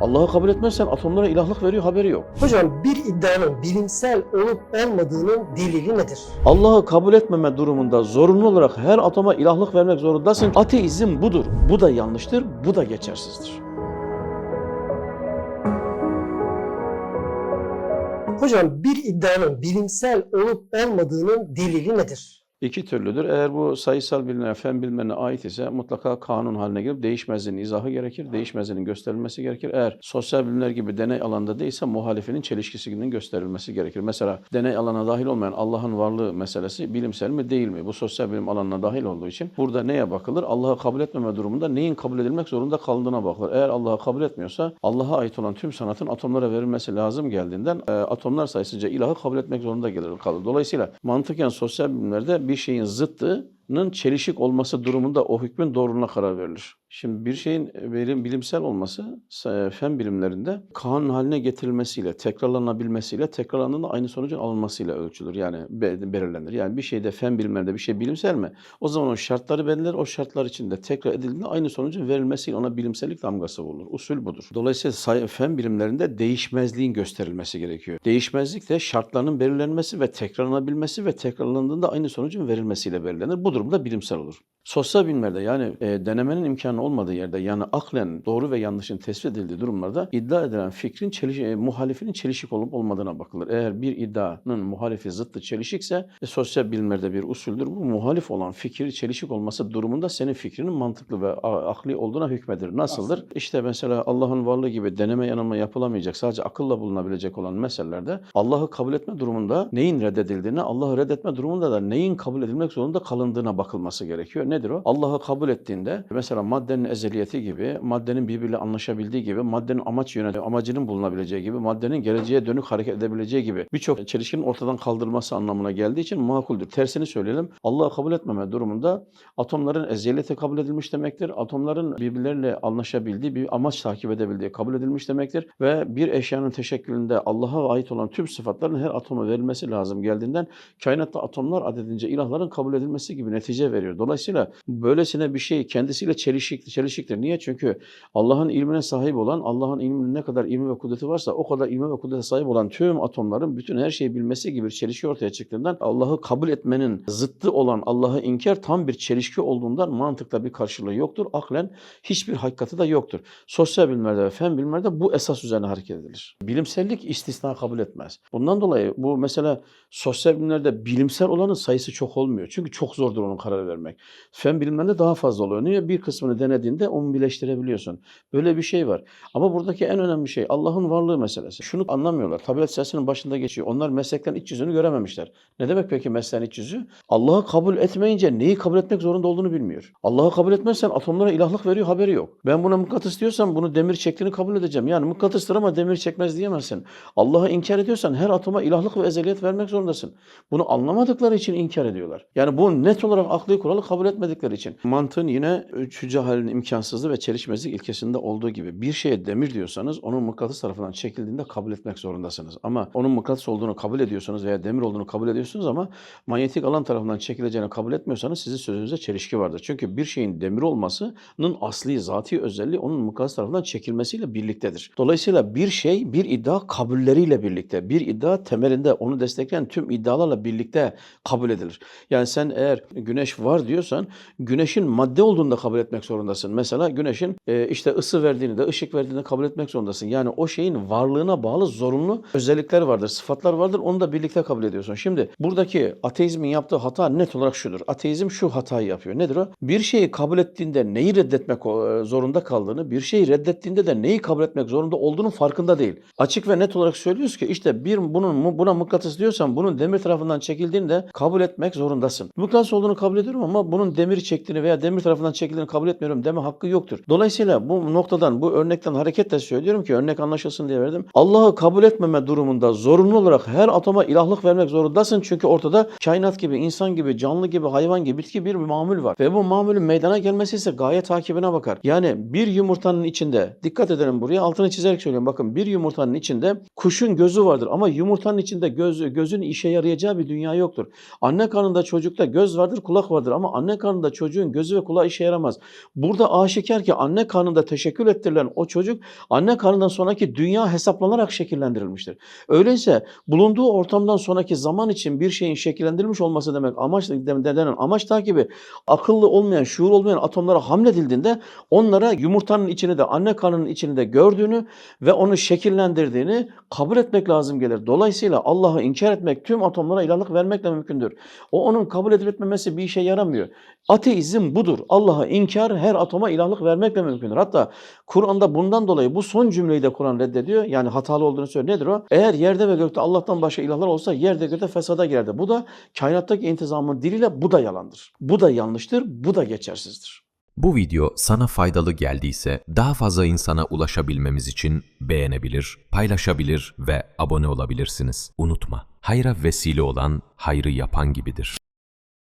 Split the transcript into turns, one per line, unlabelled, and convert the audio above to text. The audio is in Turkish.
Allah'ı kabul etmezsen atomlara ilahlık veriyor, haberi yok.
Hocam bir iddianın bilimsel olup olmadığının delili nedir?
Allah'ı kabul etmeme durumunda zorunlu olarak her atoma ilahlık vermek zorundasın. Ateizm budur. Bu da yanlıştır, bu da geçersizdir.
Hocam bir iddianın bilimsel olup olmadığının delili nedir?
İki türlüdür. Eğer bu sayısal bilimler, fen bilimlerine ait ise mutlaka kanun haline gelip değişmezliğinin izahı gerekir, değişmezliğinin gösterilmesi gerekir. Eğer sosyal bilimler gibi deney alanında değilse muhalifinin çelişkisinin gösterilmesi gerekir. Mesela deney alanına dahil olmayan Allah'ın varlığı meselesi bilimsel mi değil mi? Bu sosyal bilim alanına dahil olduğu için burada neye bakılır? Allah'ı kabul etmeme durumunda neyin kabul edilmek zorunda kaldığına bakılır. Eğer Allah'ı kabul etmiyorsa Allah'a ait olan tüm sanatın atomlara verilmesi lazım geldiğinden atomlar sayısınca ilahı kabul etmek zorunda kalır. Dolayısıyla mantıken sosyal bilimlerde bir şeyin zıttının çelişik olması durumunda o hükmün doğruluğuna karar verilir. Şimdi bir şeyin bilimsel olması fen bilimlerinde kanun haline getirilmesiyle, tekrarlanabilmesiyle, tekrarlandığında aynı sonucun alınmasıyla ölçülür. Yani belirlenir. Yani bir şeyde fen bilimlerinde bir şey bilimsel mi? O zaman o şartları belirler. O şartlar içinde tekrar edildiğinde aynı sonucun verilmesiyle ona bilimsellik damgası vurulur. Usul budur. Dolayısıyla fen bilimlerinde değişmezliğin gösterilmesi gerekiyor. Değişmezlik de şartlarının belirlenmesi ve tekrarlanabilmesi ve tekrarlandığında aynı sonucun verilmesiyle belirlenir. Bu durumda bilimsel olur. Sosyal bilimlerde yani denemenin imkanı olmadığı yerde yani aklen doğru ve yanlışın tespit edildiği durumlarda iddia edilen fikrin muhalifinin çelişik olup olmadığına bakılır. Eğer bir iddianın muhalifi zıttı çelişikse sosyal bilimlerde bir usuldür. Bu muhalif olan fikri çelişik olması durumunda senin fikrinin mantıklı ve akli olduğuna hükmedir. Nasıldır? İşte mesela Allah'ın varlığı gibi deneme yanılma yapılamayacak, sadece akılla bulunabilecek olan meselelerde Allah'ı kabul etme durumunda neyin reddedildiğine, Allah'ı reddetme durumunda da neyin kabul edilmek zorunda kalındığına bakılması gerekiyor. Nedir o? Allah'ı kabul ettiğinde mesela maddenin ezeliyeti gibi, maddenin birbiriyle anlaşabildiği gibi, maddenin amacının bulunabileceği gibi, maddenin geleceğe dönük hareket edebileceği gibi birçok çelişkinin ortadan kaldırılması anlamına geldiği için makuldür. Tersini söyleyelim. Allah'ı kabul etmeme durumunda atomların ezeliyeti kabul edilmiş demektir. Atomların birbirleriyle anlaşabildiği, bir amaç takip edebildiği kabul edilmiş demektir. Ve bir eşyanın teşekkülünde Allah'a ait olan tüm sıfatların her atoma verilmesi lazım geldiğinden kainatta atomlar adedince ilahların kabul edilmesi gibi netice veriyor. Dolayısıyla böylesine bir şey kendisiyle çelişiktir. Niye? Çünkü Allah'ın ilmine sahip olan, Allah'ın ilminin ne kadar ilmi ve kudreti varsa o kadar ilmi ve kudrete sahip olan tüm atomların bütün her şeyi bilmesi gibi bir çelişki ortaya çıktığından Allah'ı kabul etmenin zıttı olan Allah'ı inkar tam bir çelişki olduğundan mantıkta bir karşılığı yoktur. Aklen hiçbir hakikati de yoktur. Sosyal bilimlerde ve fen bilimlerde bu esas üzerine hareket edilir. Bilimsellik istisna kabul etmez. Bundan dolayı bu mesela sosyal bilimlerde bilimsel olanın sayısı çok olmuyor. Çünkü çok zordur onun karar vermek. Fen bilimlerinde daha fazla oluyor. Niye? Bir kısmını denediğinde onu birleştirebiliyorsun. Böyle bir şey var. Ama buradaki en önemli şey Allah'ın varlığı meselesi. Şunu anlamıyorlar. Tabiat siyasının başında geçiyor. Onlar meslekten iç yüzünü görememişler. Ne demek peki mesleğin iç yüzü? Allah'ı kabul etmeyince neyi kabul etmek zorunda olduğunu bilmiyor. Allah'ı kabul etmezsen atomlara ilahlık veriyor, haberi yok. Ben buna mıknatıs diyorsam bunu demir çektiğini kabul edeceğim. Yani mıknatıstır ama demir çekmez diyemezsin. Allah'ı inkar ediyorsan her atoma ilahlık ve ezeliyet vermek zorundasın. Bunu anlamadıkları için inkar ediyorlar. Yani bu net olarak akli kuralı kabul etmedikleri için. Mantığın yine üçüncü halinin imkansızlığı ve çelişmezlik ilkesinde olduğu gibi bir şeye demir diyorsanız onun mıknatıs tarafından çekildiğinde kabul etmek zorundasınız. Ama onun mıknatıs olduğunu kabul ediyorsanız veya demir olduğunu kabul ediyorsunuz ama manyetik alan tarafından çekileceğini kabul etmiyorsanız sizin sözünüzde çelişki vardır. Çünkü bir şeyin demir olmasının asli, zati özelliği onun mıknatıs tarafından çekilmesiyle birliktedir. Dolayısıyla bir şey, bir iddia kabulleriyle birlikte, bir iddia temelinde onu destekleyen tüm iddialarla birlikte kabul edilir. Yani sen eğer güneş var diyorsan güneşin madde olduğunu da kabul etmek zorundasın. Mesela güneşin işte ısı verdiğini de ışık verdiğini de kabul etmek zorundasın. Yani o şeyin varlığına bağlı zorunlu özellikler vardır, sıfatlar vardır. Onu da birlikte kabul ediyorsun. Şimdi buradaki ateizmin yaptığı hata net olarak şudur. Ateizm şu hatayı yapıyor. Nedir o? Bir şeyi kabul ettiğinde neyi reddetmek zorunda kaldığını, bir şeyi reddettiğinde de neyi kabul etmek zorunda olduğunun farkında değil. Açık ve net olarak söylüyoruz ki işte buna mıknatıs diyorsan bunun demir tarafından çekildiğini de kabul etmek zorundasın. Mıknatıs olduğunu kabul ediyorum ama bunun demiri çektiğini veya demir tarafından çekildiğini kabul etmiyorum deme hakkı yoktur. Dolayısıyla bu noktadan, bu örnekten hareketle söylüyorum ki örnek anlaşılsın diye verdim. Allah'ı kabul etmeme durumunda zorunlu olarak her atoma ilahlık vermek zorundasın. Çünkü ortada kainat gibi, insan gibi, canlı gibi, hayvan gibi, bitki bir mamül var. Ve bu mamülün meydana gelmesi ise gaye takibine bakar. Yani bir yumurtanın içinde, dikkat edelim buraya, altını çizerek söylüyorum. Bakın bir yumurtanın içinde kuşun gözü vardır ama yumurtanın içinde gözün işe yarayacağı bir dünya yoktur. Anne karnında çocukta göz vardır, kulak vardır ama anne karnında karnında çocuğun gözü ve kulağı işe yaramaz. Burada aşikar ki anne karnında teşekkül ettirilen o çocuk anne karnından sonraki dünya hesaplanarak şekillendirilmiştir. Öyleyse bulunduğu ortamdan sonraki zaman için bir şeyin şekillendirilmiş olması demek denen amaç takibi akıllı olmayan, şuur olmayan atomlara hamledildiğinde onlara yumurtanın içini de anne karnının içini de gördüğünü ve onu şekillendirdiğini kabul etmek lazım gelir. Dolayısıyla Allah'ı inkar etmek tüm atomlara ilahlık vermekle mümkündür. O onun kabul edilip etmemesi bir işe yaramıyor. Ateizm budur. Allah'ı inkar her atoma ilahlık vermekle mümkündür. Hatta Kur'an'da bundan dolayı bu son cümleyi de Kur'an reddediyor. Yani hatalı olduğunu söylüyor. Nedir o? Eğer yerde ve gökte Allah'tan başka ilahlar olsa yerde gökte fesada girerdi. Bu da kainattaki intizamın diliyle bu da yalandır. Bu da yanlıştır. Bu da geçersizdir.
Bu video sana faydalı geldiyse daha fazla insana ulaşabilmemiz için beğenebilir, paylaşabilir ve abone olabilirsiniz. Unutma, hayra vesile olan hayrı yapan gibidir.